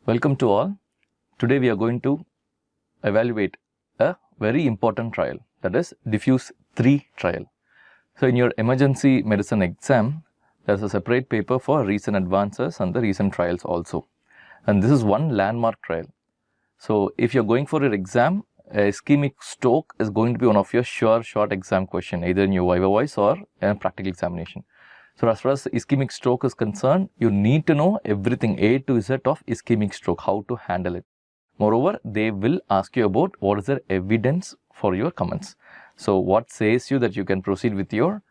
Welcome to all. Today we are going to evaluate a very important trial, that is DEFUSE 3 trial. So in your emergency medicine exam, there is a separate paper for recent advances and the recent trials also. And this is one landmark trial. So if you are going for your exam, a ischemic stroke is going to be one of your sure short exam question, either in your Viva Voice or in a practical examination. So as far as ischemic stroke is concerned, you need to know everything A to Z of ischemic stroke, how to handle it. Moreover, they will ask you about what is the evidence for your comments. So what says you that you can proceed with your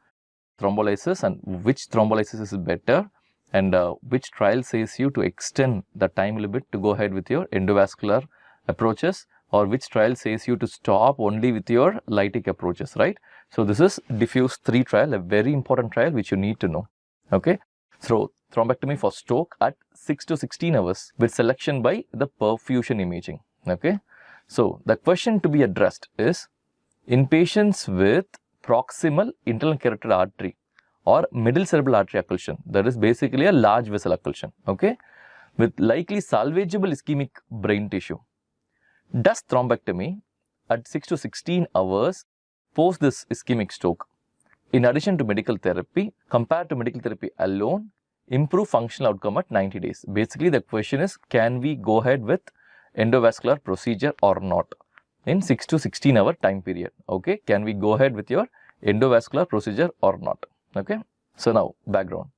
thrombolysis and which thrombolysis is better, and which trial says you to extend the time limit to go ahead with your endovascular approaches, or which trial says you to stop only with your lytic approaches, right? So this is DEFUSE 3 trial, a very important trial which you need to know. Okay, so thrombectomy for stroke at 6 to 16 hours with selection by the perfusion imaging. Okay, so the question to be addressed is, in patients with proximal internal carotid artery or middle cerebral artery occlusion, that is basically a large vessel occlusion, okay, with likely salvageable ischemic brain tissue, does thrombectomy at 6 to 16 hours post this ischemic stroke, in addition to medical therapy, compared to medical therapy alone, improve functional outcome at 90 days? Basically, the question is, can we go ahead with endovascular procedure or not in 6 to 16 hour time period? Okay, can we go ahead with your endovascular procedure or not? Okay, so now background.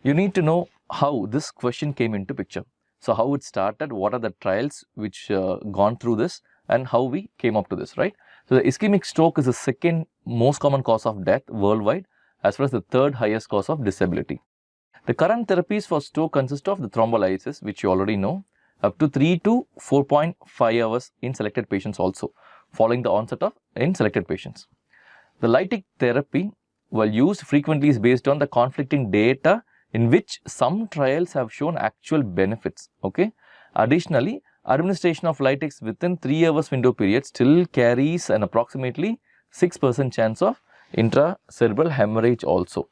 You need to know how this question came into picture. So how it started, what are the trials which gone through this, and how we came up to this, right? So the ischemic stroke is the second most common cause of death worldwide, as well as the third highest cause of disability. The current therapies for stroke consist of the thrombolysis, which you already know, up to 3 to 4.5 hours in selected patients also, following the onset of in selected patients. The lytic therapy, while used frequently, is based on the conflicting data in which some trials have shown actual benefits. Okay. Additionally, administration of lytics within 3 hours window period still carries an approximately 6% chance of intracerebral hemorrhage also.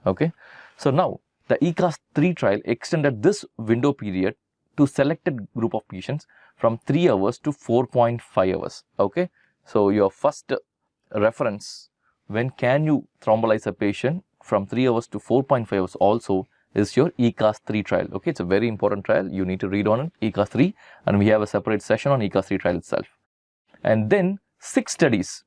Okay. So now the ECAS 3 trial extended this window period to selected group of patients from 3 hours to 4.5 hours. Okay. So your first reference, when can you thrombolyze a patient from 3 hours to 4.5 hours also, is your ECAS 3 trial. Okay, it's a very important trial. You need to read on it, ECAS 3, and we have a separate session on ECAS 3 trial itself. And then 6 studies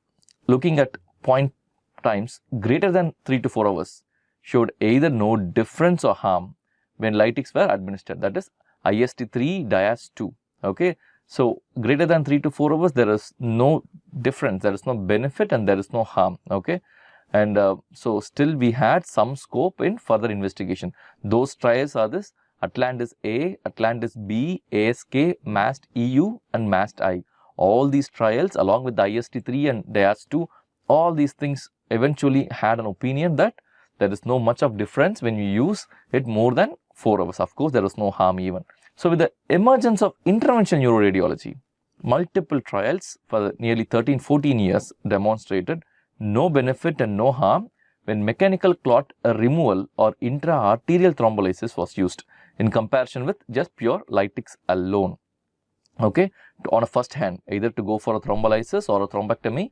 looking at point times greater than 3 to 4 hours showed either no difference or harm when lytics were administered. That is IST3 DIAS 2. Okay, so greater than 3 to 4 hours, there is no difference, there is no benefit, and there is no harm. Okay. And so still we had some scope in further investigation. Those trials are this: Atlantis A, Atlantis B, ASK, MAST EU and MAST I. All these trials along with the IST3 and DIAS2, all these things eventually had an opinion that there is no much of difference when you use it more than 4 hours. Of course, there is no harm even. So with the emergence of interventional neuroradiology, multiple trials for nearly 13-14 years demonstrated no benefit and no harm when mechanical clot removal or intra-arterial thrombolysis was used in comparison with just pure lytics alone. Okay, on a first hand, either to go for a thrombolysis or a thrombectomy,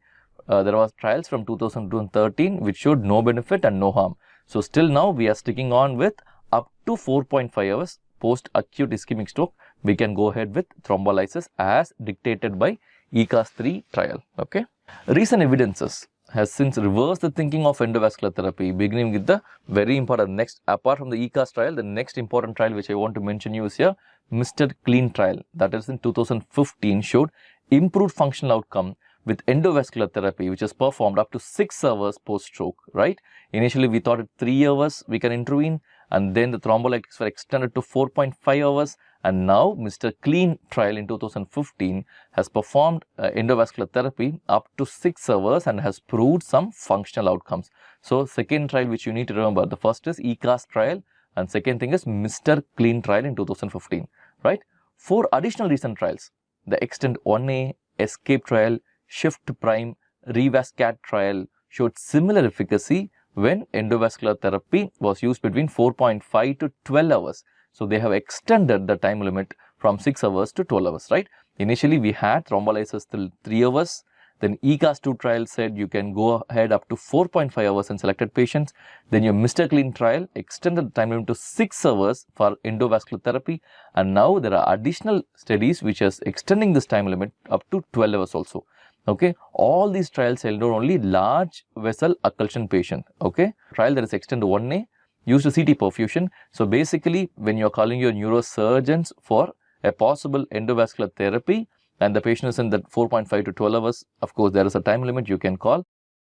there was trials from 2013 which showed no benefit and no harm. So still now we are sticking on with up to 4.5 hours post acute ischemic stroke, we can go ahead with thrombolysis as dictated by ECAS 3 trial. Okay, recent evidences has since reversed the thinking of endovascular therapy, beginning with the very important next, apart from the ECAS trial, the next important trial which I want to mention you is here, Mr. Clean trial, that is in 2015, showed improved functional outcome with endovascular therapy, which is performed up to 6 hours post-stroke, right? Initially, we thought at 3 hours we can intervene, and then the thrombolytics were extended to 4.5 hours, and now Mr. Clean trial in 2015 has performed endovascular therapy up to 6 hours and has proved some functional outcomes. So second trial which you need to remember, the first is ECAS trial and second thing is Mr. Clean trial in 2015, right? 4 additional recent trials, the Extend 1A, Escape trial, Shift Prime, Revascat trial showed similar efficacy when endovascular therapy was used between 4.5 to 12 hours. So they have extended the time limit from 6 hours to 12 hours, right? Initially, we had thrombolysis till 3 hours. Then ECAS-2 trial said you can go ahead up to 4.5 hours in selected patients. Then your Mr. Clean trial extended the time limit to 6 hours for endovascular therapy. And now there are additional studies which is extending this time limit up to 12 hours also. Okay, all these trials held on only large vessel occlusion patient. Okay, trial that is extended 1A used CT perfusion. So basically, when you're calling your neurosurgeons for a possible endovascular therapy, and the patient is in that 4.5 to 12 hours, of course, there is a time limit you can call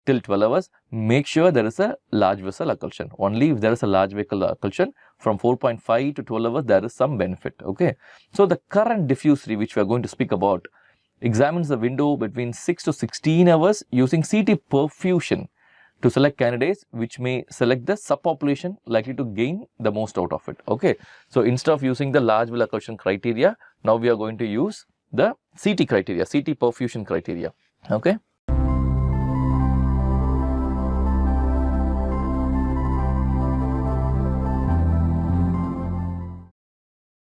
till 12 hours. Make sure there is a large vessel occlusion. Only if there is a large vessel occlusion from 4.5 to 12 hours, there is some benefit. Okay. So the current DEFUSE 3, which we are going to speak about, examines the window between 6 to 16 hours using CT perfusion to select candidates which may select the subpopulation likely to gain the most out of it. Okay. So instead of using the large vessel occlusion criteria, now we are going to use the CT criteria, CT perfusion criteria. Okay.